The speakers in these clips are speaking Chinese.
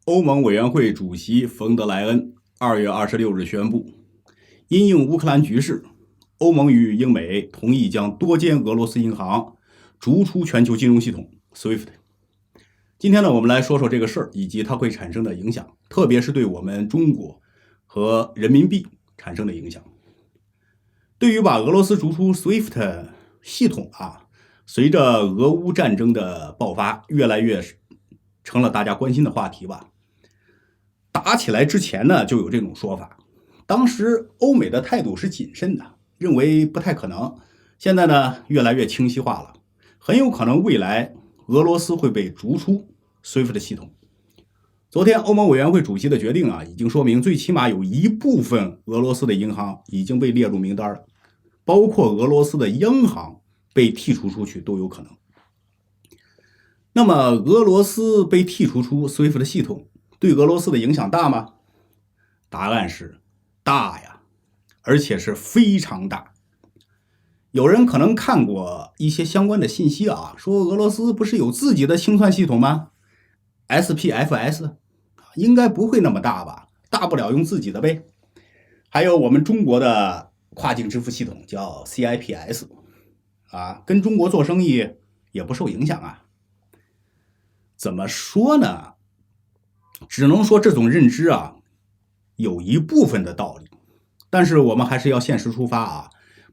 欧盟委员会主席冯德莱恩2月26日宣布，因应乌克兰局势，欧盟与英美同意将多间俄罗斯银行逐出全球金融系统 SWIFT。今天呢，我们来说说这个事儿以及它会产生的影响，特别是对我们中国和人民币产生的影响。对于把俄罗斯逐出 SWIFT 系统随着俄乌战争的爆发，越来越成了大家关心的话题吧。打起来之前呢，就有这种说法，当时欧美的态度是谨慎的，认为不太可能。现在呢，越来越清晰化了，很有可能未来俄罗斯会被逐出 SWIFT 系统。昨天欧盟委员会主席的决定已经说明最起码有一部分俄罗斯的银行已经被列入名单了，包括俄罗斯的央行被剔除出去都有可能。那么俄罗斯被剔除出 SWIFT 系统对俄罗斯的影响大吗？答案是大呀，而且是非常大。有人可能看过一些相关的信息说俄罗斯不是有自己的清算系统吗？ SPFS 应该不会那么大吧，大不了用自己的呗。还有我们中国的跨境支付系统叫 CIPS 跟中国做生意也不受影响怎么说呢？只能说这种认知有一部分的道理，但是我们还是要现实出发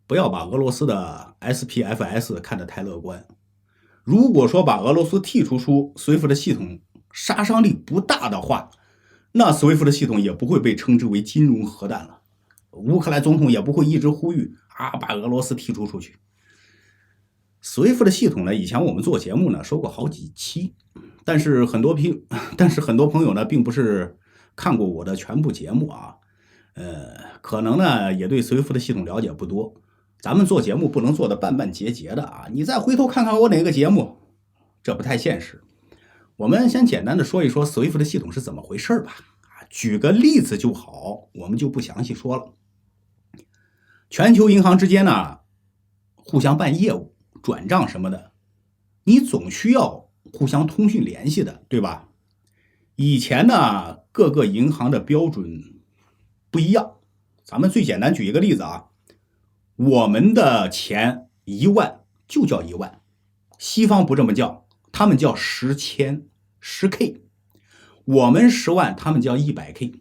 不要把俄罗斯的 SPFS 看得太乐观。如果说把俄罗斯剔除出 SWIFT 的系统杀伤力不大的话，那 SWIFT 的系统也不会被称之为金融核弹了。乌克兰总统也不会一直呼吁把俄罗斯剔除出去。SWIFT 的系统呢，以前我们做节目呢说过好几期，但是很多朋友呢并不是看过我的全部节目可能呢也对 SWIFT 的系统了解不多。咱们做节目不能做的半半截截的你再回头看看我哪个节目，这不太现实。我们先简单的说一说 SWIFT 的系统是怎么回事吧。举个例子就好，我们就不详细说了。全球银行之间呢互相办业务转账什么的，你总需要互相通讯联系的，对吧？以前呢各个银行的标准不一样，咱们最简单举一个例子我们的钱1万就叫1万，西方不这么叫，他们叫10千 10K， 我们10万他们叫100K，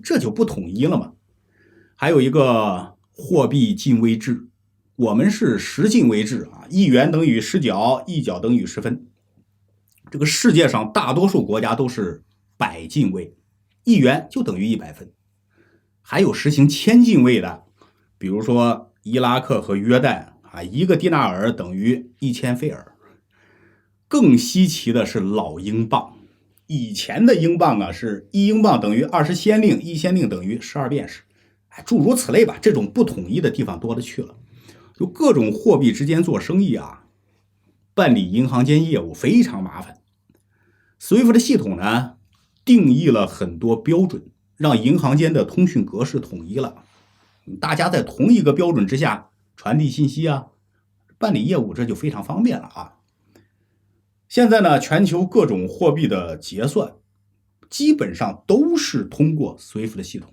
这就不统一了嘛。还有一个货币进位制，我们是10进位制1元等于10角，1角等于10分。这个世界上大多数国家都是100进位，1元就等于100分。还有实行1000进位的，比如说伊拉克和约旦1个迪纳尔等于1000菲尔。更稀奇的是老英镑，以前的英镑是1英镑等于20先令，1先令等于12便士，诸如此类吧。这种不统一的地方多了去了，就各种货币之间做生意办理银行间业务非常麻烦。SWIFT 的系统呢定义了很多标准，让银行间的通讯格式统一了，大家在同一个标准之下传递信息办理业务，这就非常方便了现在呢，全球各种货币的结算基本上都是通过 SWIFT 的系统，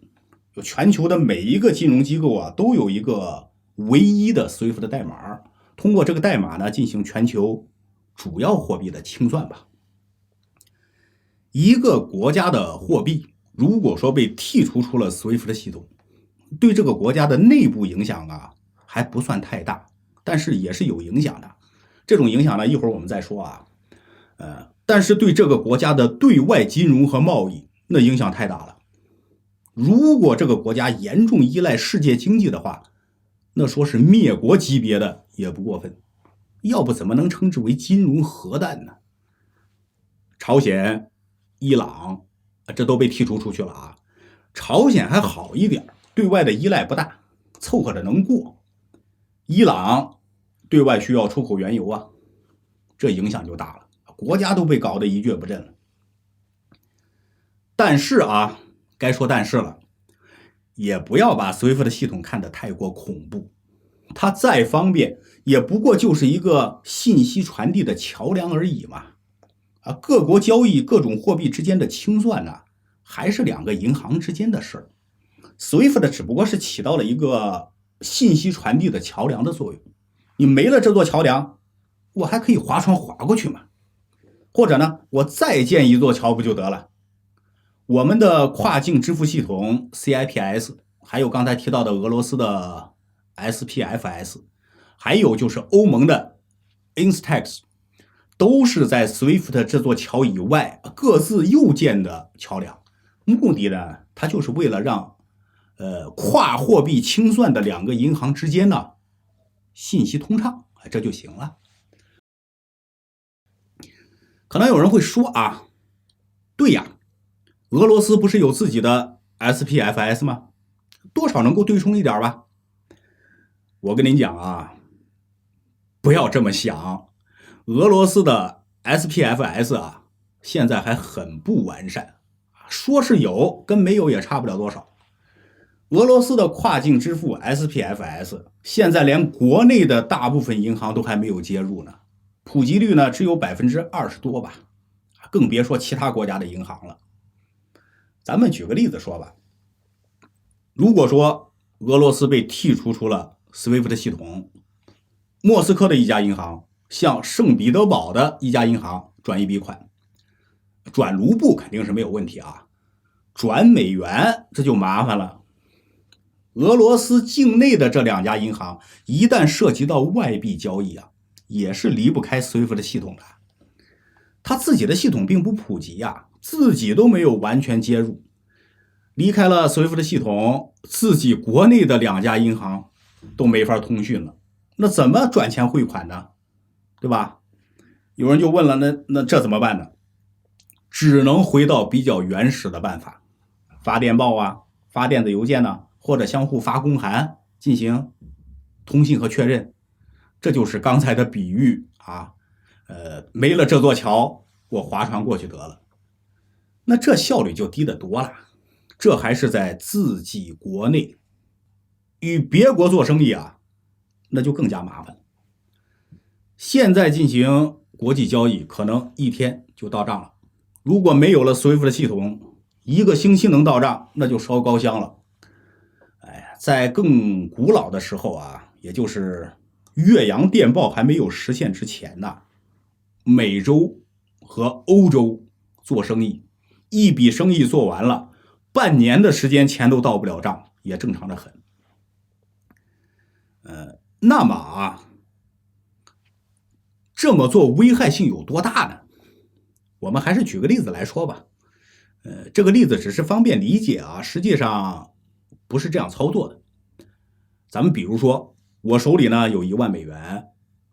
全球的每一个金融机构都有一个唯一的 SWIFT 的代码，通过这个代码呢进行全球主要货币的清算吧。一个国家的货币如果说被剔除出了 SWIFT 的系统，对这个国家的内部影响还不算太大，但是也是有影响的。这种影响呢一会儿我们再说但是对这个国家的对外金融和贸易那影响太大了。如果这个国家严重依赖世界经济的话，那说是灭国级别的也不过分，要不怎么能称之为金融核弹呢？朝鲜、伊朗这都被剔除出去了朝鲜还好一点，对外的依赖不大，凑合着能过。伊朗对外需要出口原油这影响就大了，国家都被搞得一蹶不振了。但是该说但是了，也不要把 SWIFT 的系统看得太过恐怖，它再方便也不过就是一个信息传递的桥梁而已嘛。各国交易各种货币之间的清算呢，还是两个银行之间的事儿。SWIFT 只不过是起到了一个信息传递的桥梁的作用。你没了这座桥梁，我还可以划船划过去嘛？或者呢，我再建一座桥不就得了？我们的跨境支付系统 CIPS， 还有刚才提到的俄罗斯的 SPFS， 还有就是欧盟的 Instex， 都是在 SWIFT 这座桥以外各自又建的桥梁。目的呢，它就是为了让跨货币清算的两个银行之间呢信息通畅，这就行了。可能有人会说啊，对呀，俄罗斯不是有自己的 SPFS 吗？多少能够对冲一点吧？我跟您讲啊，不要这么想。俄罗斯的 SPFS 啊，现在还很不完善，说是有，跟没有也差不了多少。俄罗斯的跨境支付 SPFS 现在连国内的大部分银行都还没有接入呢，普及率呢只有20%多吧，更别说其他国家的银行了。咱们举个例子说吧，如果说俄罗斯被剔除了 SWIFT 系统，莫斯科的一家银行向圣彼得堡的一家银行转一笔款，转卢布肯定是没有问题啊，转美元这就麻烦了。俄罗斯境内的这两家银行一旦涉及到外币交易啊，也是离不开 SWIFT 系统的。他自己的系统并不普及啊，自己都没有完全接入，离开了 SWIFT 系统，自己国内的两家银行都没法通讯了，那怎么转钱汇款呢？对吧？有人就问了，那这怎么办呢？只能回到比较原始的办法，发电报啊，发电子邮件呢，或者相互发公函进行通信和确认。这就是刚才的比喻啊，没了这座桥，我划船过去得了。那这效率就低得多了，这还是在自己国内。与别国做生意啊，那就更加麻烦。现在进行国际交易可能一天就到账了，如果没有了 SWIFT 的系统，1个星期能到账，那就烧高香了。在更古老的时候啊，也就是越洋电报还没有实现之前呢，美洲和欧洲做生意，一笔生意做完了，半年的时间钱都到不了账，也正常的很。那么啊，这么做危害性有多大呢？我们还是举个例子来说吧。这个例子只是方便理解啊，实际上不是这样操作的。咱们比如说，我手里呢有1万美元，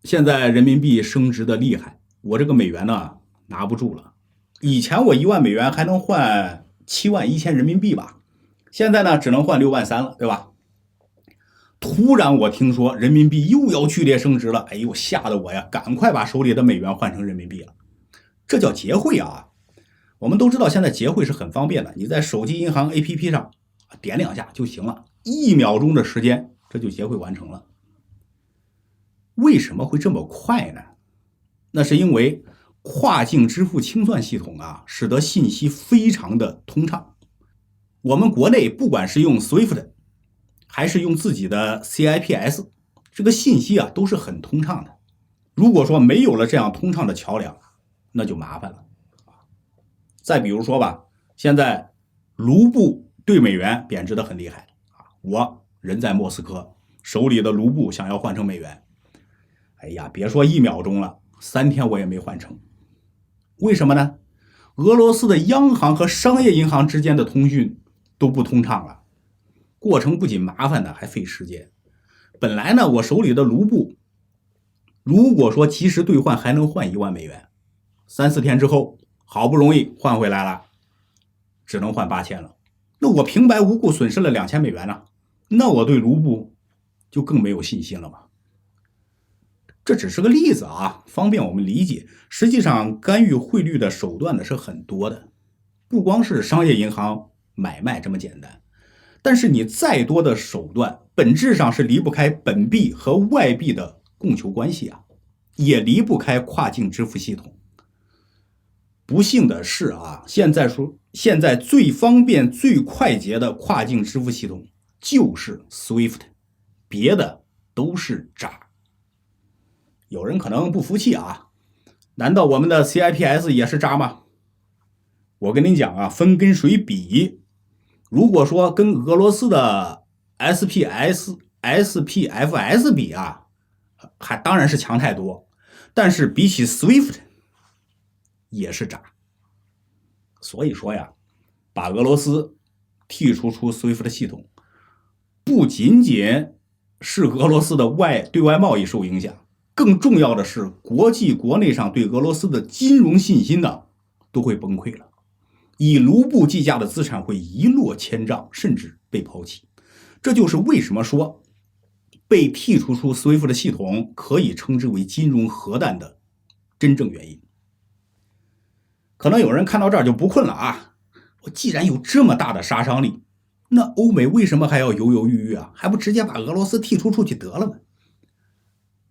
现在人民币升值的厉害，我这个美元呢拿不住了。以前我1万美元还能换71000人民币吧，现在呢只能换63000了，对吧？突然我听说人民币又要剧烈升值了，哎呦，吓得我呀，赶快把手里的美元换成人民币了。这叫结汇啊。我们都知道现在结汇是很方便的，你在手机银行 APP 上点2下就行了，1秒钟的时间这就结汇完成了。为什么会这么快呢？那是因为跨境支付清算系统啊，使得信息非常的通畅。我们国内不管是用 SWIFT 还是用自己的 CIPS， 这个信息啊都是很通畅的。如果说没有了这样通畅的桥梁，那就麻烦了。再比如说吧，现在卢布对美元贬值的很厉害啊，我人在莫斯科，手里的卢布想要换成美元，哎呀，别说1秒钟了，3天我也没换成。为什么呢？俄罗斯的央行和商业银行之间的通讯都不通畅了，过程不仅麻烦呢，还费时间。本来呢，我手里的卢布，如果说及时兑换还能换1万美元，3、4天之后好不容易换回来了，只能换8000了。那我平白无故损失了2000美元呢，那我对卢布就更没有信心了嘛。这只是个例子啊，方便我们理解。实际上干预汇率的手段呢是很多的，不光是商业银行买卖这么简单。但是你再多的手段，本质上是离不开本币和外币的供求关系啊，也离不开跨境支付系统。不幸的是啊，现在最方便、最快捷的跨境支付系统就是 SWIFT， 别的都是渣。有人可能不服气啊，难道我们的 CIPS 也是渣吗？我跟您讲啊，分跟谁比？如果说跟俄罗斯的 SPFS 比啊，还当然是强太多，但是比起 SWIFT 也是渣。所以说呀，把俄罗斯剔除出 SWIFT 系统，不仅仅是俄罗斯的对外贸易受影响，更重要的是国际国内上对俄罗斯的金融信心呢都会崩溃了，以卢布计价的资产会一落千丈，甚至被抛弃。这就是为什么说被剔除出 SWIFT 的系统可以称之为金融核弹的真正原因。可能有人看到这儿就不困了啊，我既然有这么大的杀伤力，那欧美为什么还要犹犹豫豫啊？还不直接把俄罗斯剔除出去得了吗？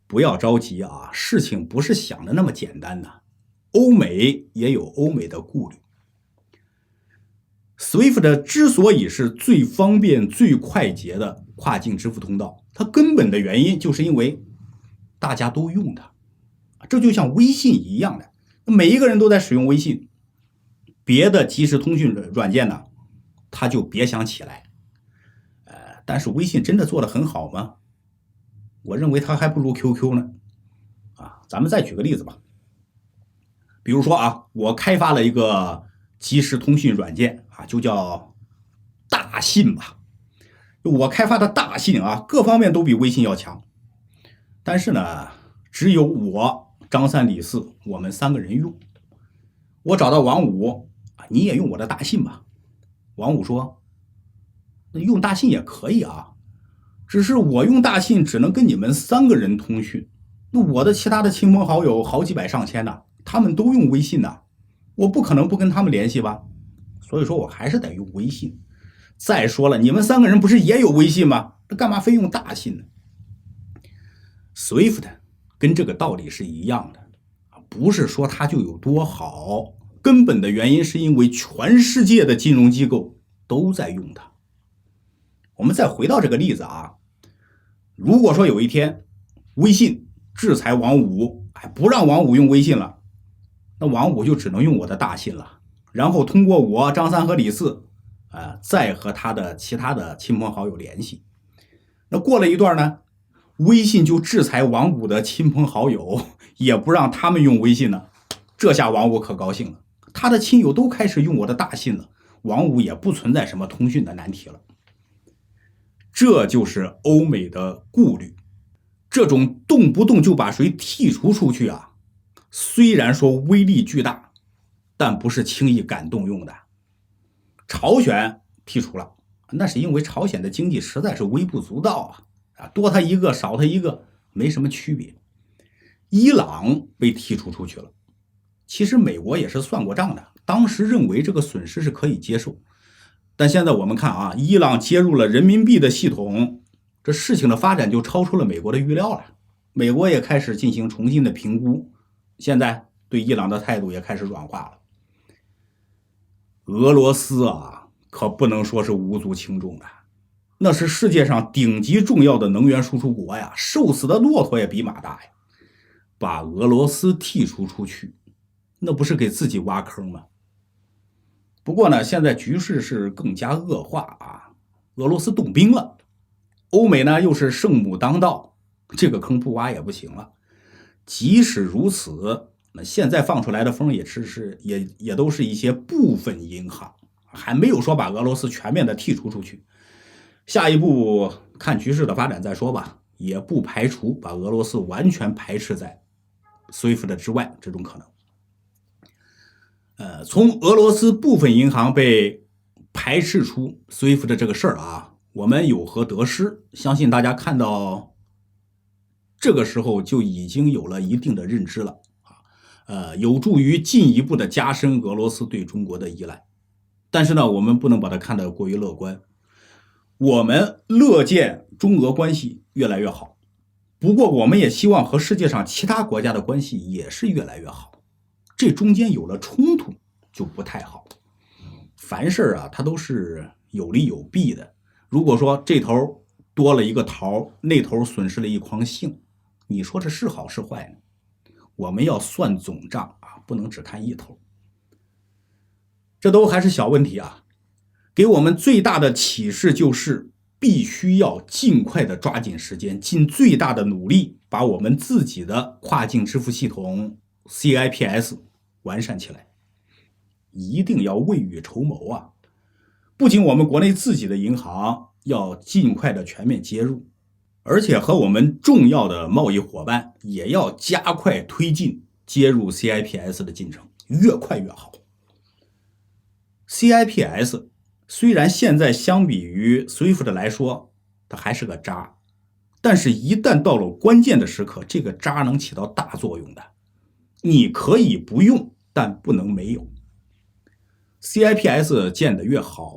不要着急啊，事情不是想的那么简单的，欧美也有欧美的顾虑。SWIFT 之所以是最方便、最快捷的跨境支付通道，它根本的原因就是因为大家都用它。这就像微信一样的，每一个人都在使用微信，别的即时通讯软件呢，他就别想起来。但是微信真的做得很好吗？我认为它还不如 QQ 呢。咱们再举个例子吧，比如说啊，我开发了一个即时通讯软件啊，就叫大信吧。我开发的大信啊，各方面都比微信要强。但是呢，只有我、张三、李四，我们3个人用。我找到王五，你也用我的大信吧。王五说，那用大信也可以啊，只是我用大信只能跟你们3个人通讯，那我的其他的亲朋好友好几百上千呢，他们都用微信呢，我不可能不跟他们联系吧，所以说我还是得用微信。再说了，你们3个人不是也有微信吗？这干嘛非用大信呢？ SWIFT 跟这个道理是一样的，不是说它就有多好，根本的原因是因为全世界的金融机构都在用它。我们再回到这个例子啊，如果说有一天微信制裁王五，不让王五用微信了，那王五就只能用我的大信了，然后通过我张三和李四再和他的其他的亲朋好友联系。那过了一段呢，微信就制裁王五的亲朋好友，也不让他们用微信了。这下王五可高兴了，他的亲友都开始用我的大信了，王五也不存在什么通讯的难题了。这就是欧美的顾虑，这种动不动就把谁剔除出去啊，虽然说威力巨大，但不是轻易敢动用的。朝鲜剔除了，那是因为朝鲜的经济实在是微不足道啊，多他一个少他一个没什么区别。伊朗被剔除出去了，其实美国也是算过账的，当时认为这个损失是可以接受。但现在我们看啊，伊朗接入了人民币的系统，这事情的发展就超出了美国的预料了。美国也开始进行重新的评估，现在对伊朗的态度也开始软化了。俄罗斯啊，可不能说是无足轻重的，那是世界上顶级重要的能源输出国呀，瘦死的骆驼也比马大呀。把俄罗斯剔除出去，那不是给自己挖坑吗？不过呢，现在局势是更加恶化啊，俄罗斯动兵了，欧美呢又是圣母当道，这个坑不挖也不行了。即使如此，那现在放出来的风也都是一些部分银行，还没有说把俄罗斯全面的剔除出去。下一步看局势的发展再说吧，也不排除把俄罗斯完全排斥在 SWIFT 之外这种可能。从俄罗斯部分银行被排斥出 SWIFT 的这个事儿啊，我们有何得失？相信大家看到这个时候就已经有了一定的认知了有助于进一步的加深俄罗斯对中国的依赖。但是呢，我们不能把它看得过于乐观。我们乐见中俄关系越来越好，不过我们也希望和世界上其他国家的关系也是越来越好。这中间有了冲突就不太好。凡事啊，它都是有利有弊的。如果说这头多了一个桃，那头损失了一筐杏，你说这是好是坏呢？我们要算总账啊，不能只看一头。这都还是小问题啊，给我们最大的启示就是必须要尽快的抓紧时间，尽最大的努力把我们自己的跨境支付系统 CIPS 完善起来，一定要未雨绸缪啊！不仅我们国内自己的银行要尽快的全面接入，而且和我们重要的贸易伙伴也要加快推进接入 CIPS 的进程，越快越好。CIPS 虽然现在相比于 SWIFT 来说，它还是个渣，但是一旦到了关键的时刻，这个渣能起到大作用的。你可以不用，但不能没有。CIPS 建得越好，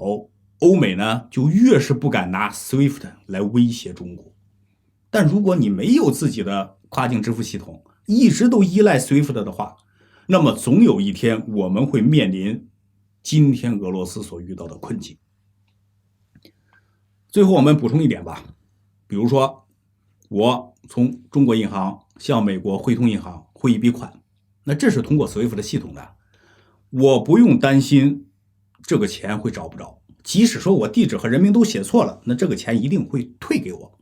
欧美呢就越是不敢拿 SWIFT 来威胁中国。但如果你没有自己的跨境支付系统，一直都依赖 SWIFT 的话，那么总有一天我们会面临今天俄罗斯所遇到的困境。最后我们补充一点吧，比如说我从中国银行向美国汇通银行汇一笔款，那这是通过 SWIFT 的系统的，我不用担心这个钱会找不着，即使说我地址和人名都写错了，那这个钱一定会退给我。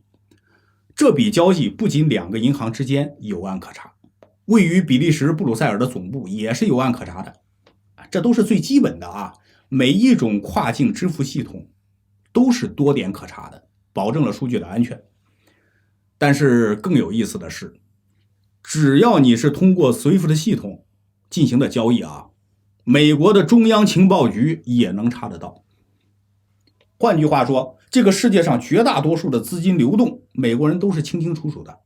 这笔交易不仅两个银行之间有案可查，位于比利时布鲁塞尔的总部也是有案可查的，这都是最基本的啊。每一种跨境支付系统都是多点可查的，保证了数据的安全。但是更有意思的是，只要你是通过 SWIFT 的系统进行的交易啊，美国的中央情报局也能查得到。换句话说，这个世界上绝大多数的资金流动，美国人都是清清楚楚的。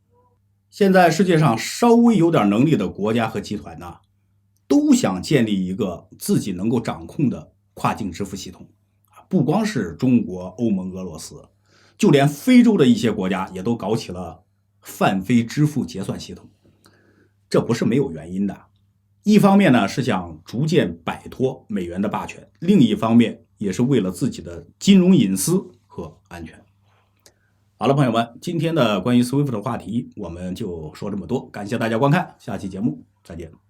现在世界上稍微有点能力的国家和集团呢，都想建立一个自己能够掌控的跨境支付系统。不光是中国、欧盟、俄罗斯，就连非洲的一些国家也都搞起了泛非支付结算系统。这不是没有原因的。一方面呢，是想逐渐摆脱美元的霸权，另一方面也是为了自己的金融隐私和安全。好了，朋友们，今天的关于 SWIFT 的话题我们就说这么多，感谢大家观看，下期节目再见。